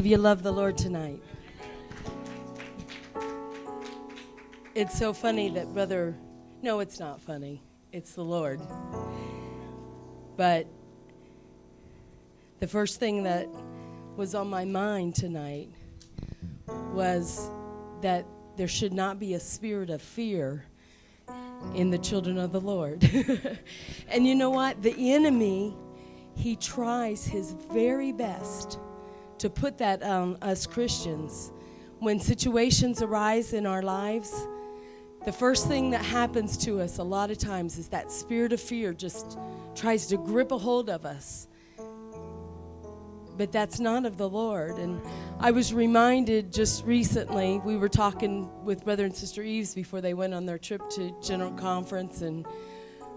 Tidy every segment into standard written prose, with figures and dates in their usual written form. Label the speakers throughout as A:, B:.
A: You love the Lord tonight. It's so funny that no, it's not funny. It's the Lord. But the first thing that was on my mind tonight was that there should not be a spirit of fear in the children of the Lord. And you know what? The enemy, he tries his very best to put that on us Christians. When situations arise in our lives, the first thing that happens to us a lot of times is that spirit of fear just tries to grip a hold of us. But that's not of the Lord. And I was reminded just recently, we were talking with Brother and Sister Eves before they went on their trip to General Conference, and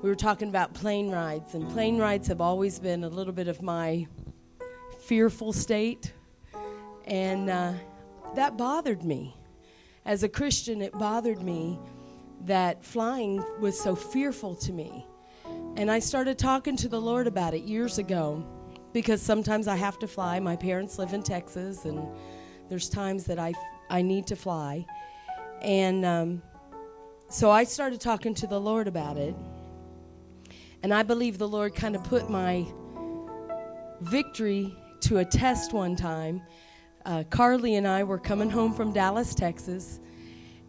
A: we were talking about plane rides. And plane rides have always been a little bit of my fearful state, and that bothered me. As a Christian, it bothered me that flying was so fearful to me. And I started talking to the Lord about it years ago, because sometimes I have to fly. My parents live in Texas, and there's times that I need to fly. And so I started talking to the Lord about it, and I believe the Lord kind of put my victory to a test one time. Carly and I were coming home from Dallas, Texas,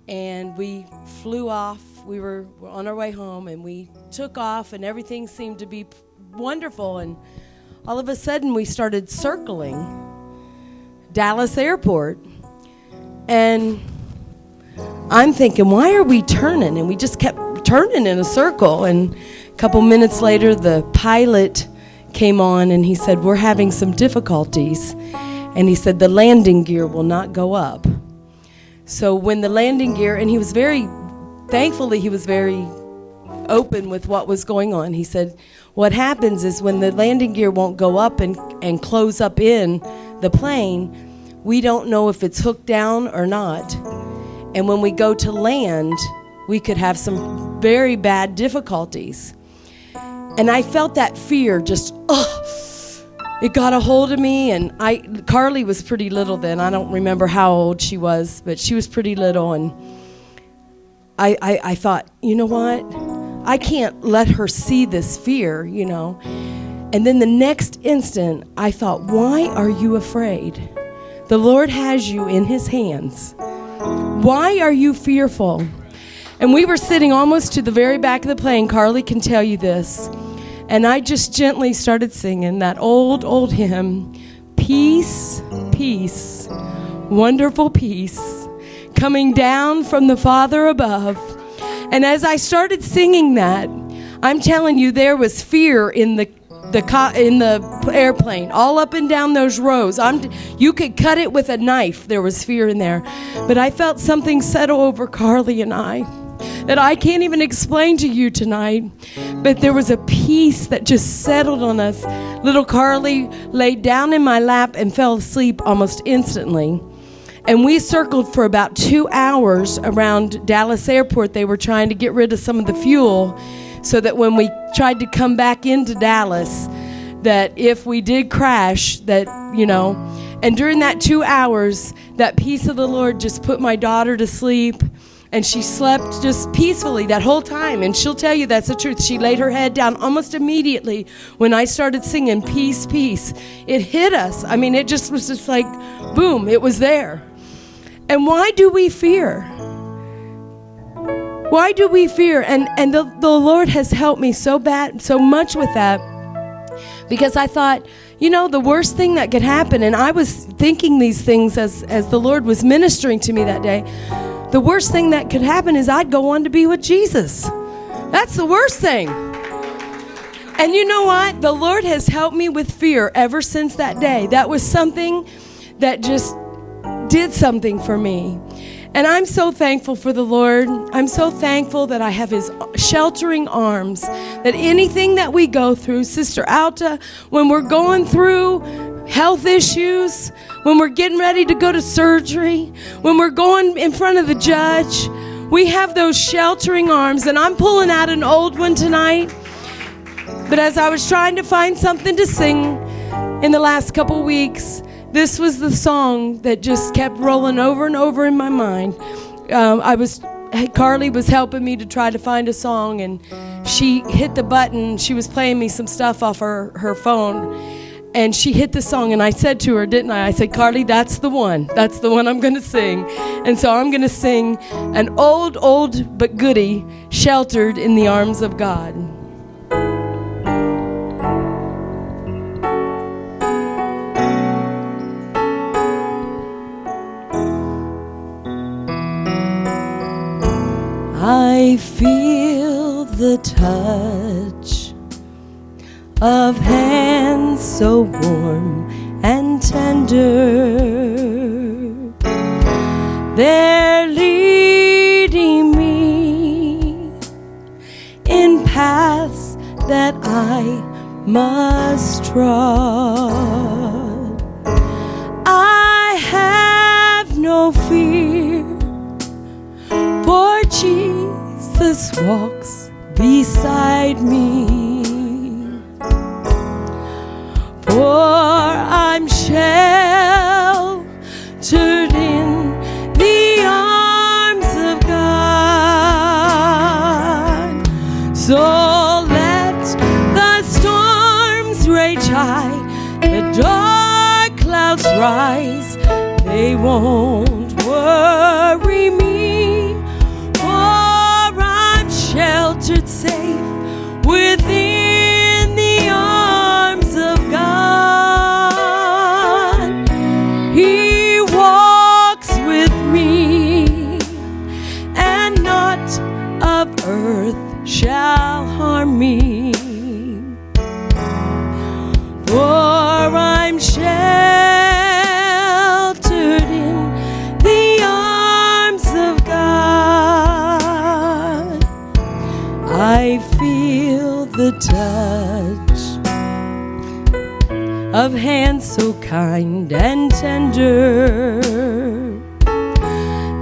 A: and we flew off. We were on our way home, and we took off, and everything seemed to be wonderful. And all of a sudden, we started circling Dallas Airport, and I'm thinking, why are we turning? And we just kept turning in a circle, and a couple minutes later, the pilot came on, and he said, we're having some difficulties. And he said, the landing gear will not go up. So when the landing gear, and he was very open with what was going on. He said, what happens is when the landing gear won't go up and close up in the plane, we don't know if it's hooked down or not. And when we go to land, we could have some very bad difficulties. And I felt that fear just, it got a hold of me. And Carly was pretty little then. I don't remember how old she was, but she was pretty little. And I thought, you know what? I can't let her see this fear, you know. And then the next instant, I thought, why are you afraid? The Lord has you in his hands. Why are you fearful? And we were sitting almost to the very back of the plane. Carly can tell you this. And I just gently started singing that old hymn, Peace, peace, wonderful peace, coming down from the Father above. And as I started singing that, I'm telling you, there was fear in the airplane, all up and down those rows. You could cut it with a knife. There was fear in there. But I felt something settle over Carly and I that I can't even explain to you tonight. But there was a peace that just settled on us. Little Carly laid down in my lap and fell asleep almost instantly. And we circled for about 2 hours around Dallas Airport. They were trying to get rid of some of the fuel so that when we tried to come back into Dallas, that if we did crash, that, you know. And during that 2 hours, that peace of the Lord just put my daughter to sleep. And she slept just peacefully that whole time. And she'll tell you that's the truth. She laid her head down almost immediately when I started singing Peace, Peace. It hit us. I mean, it just was just like, boom, it was there. And why do we fear? Why do we fear? And the Lord has helped me so much with that. Because I thought, you know, the worst thing that could happen, and I was thinking these things as the Lord was ministering to me that day, the worst thing that could happen is I'd go on to be with Jesus. That's the worst thing. And you know what? The Lord has helped me with fear ever since that day. That was something that just did something for me. And I'm so thankful for the Lord. I'm so thankful that I have his sheltering arms, that anything that we go through, Sister Alta, when we're going through health issues, when we're getting ready to go to surgery, when we're going in front of the judge, we have those sheltering arms. And I'm pulling out an old one tonight. But as I was trying to find something to sing in the last couple weeks, this was the song that just kept rolling over and over in my mind. Carly was helping me to try to find a song, and she hit the button. She was playing me some stuff off her phone, and she hit the song, and I said to her, didn't I? I said, Carly, that's the one. That's the one I'm going to sing. And so I'm going to sing an old but goodie, Sheltered in the Arms of God. I feel the touch of hands so warm and tender. They're leading me in paths that I must trod. I have no fear, for Jesus walks beside me. For I'm sheltered in the arms of God. So let the storms rage high, the dark clouds rise, they won't worry me. Sheltered safe within the arms of God. He walks with me, and naught of earth shall harm me. For I'm sheltered in the arms of God. I feel the touch of hands so kind and tender.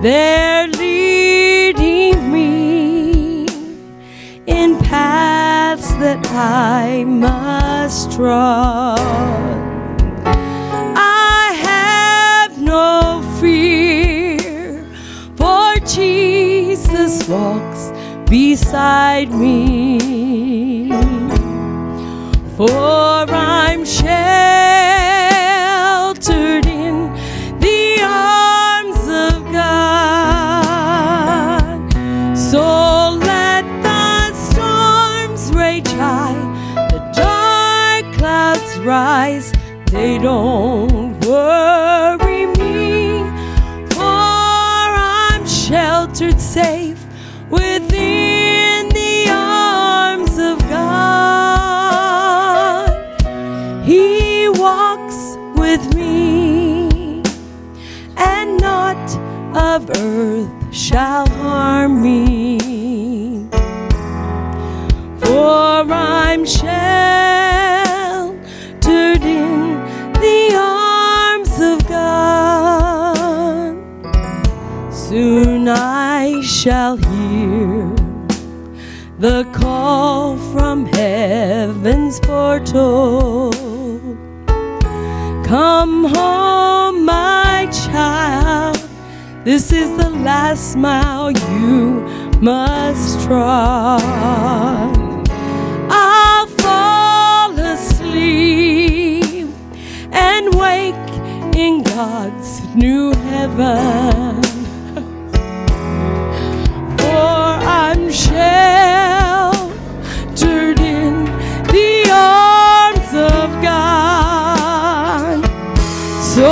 A: They're leading me in paths that I must trod. I have no fear, for Jesus walks beside me. For I'm sheltered in the arms of God. So let the storms rage high, the dark clouds rise, they don't worry me. For I'm sheltered safe within the arms of God. He walks with me, and naught of earth shall harm me. For I'm sheltered in the arms of God. Soon I shall hear the call from heaven's portal. Come home, my child, this is the last mile you must trod. I'll fall asleep and wake in God's new heaven. I'm sheltered in the arms of God. So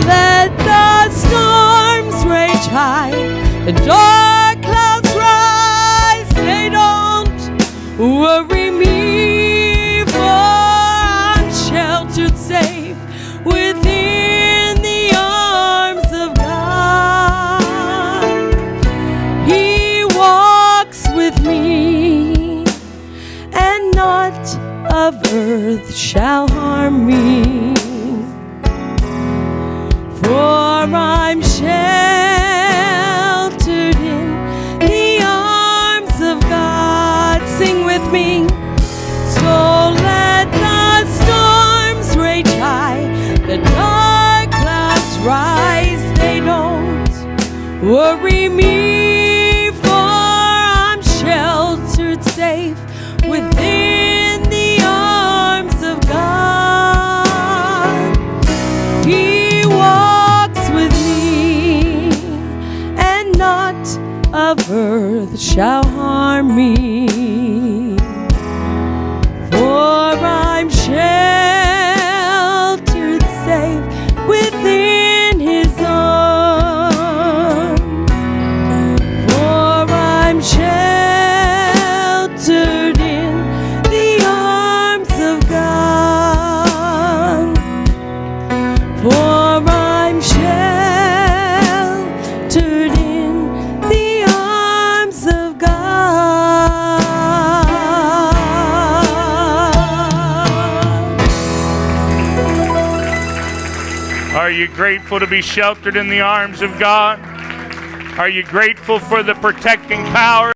A: let the storms rage high, the dark clouds rise, they don't worry me. For I'm sheltered safe within the arms of God. He walks with me, and naught of earth shall harm me. For I'm sheltered in the arms of God. Sing with me. worry me, for I'm sheltered safe within the arms of God. He walks with me, and naught of earth shall harm me. For I'm sheltered safe within His arms. For I'm sheltered in the arms of God. For I'm sheltered in the arms of God.
B: Are you grateful to be sheltered in the arms of God? Are you grateful for the protecting power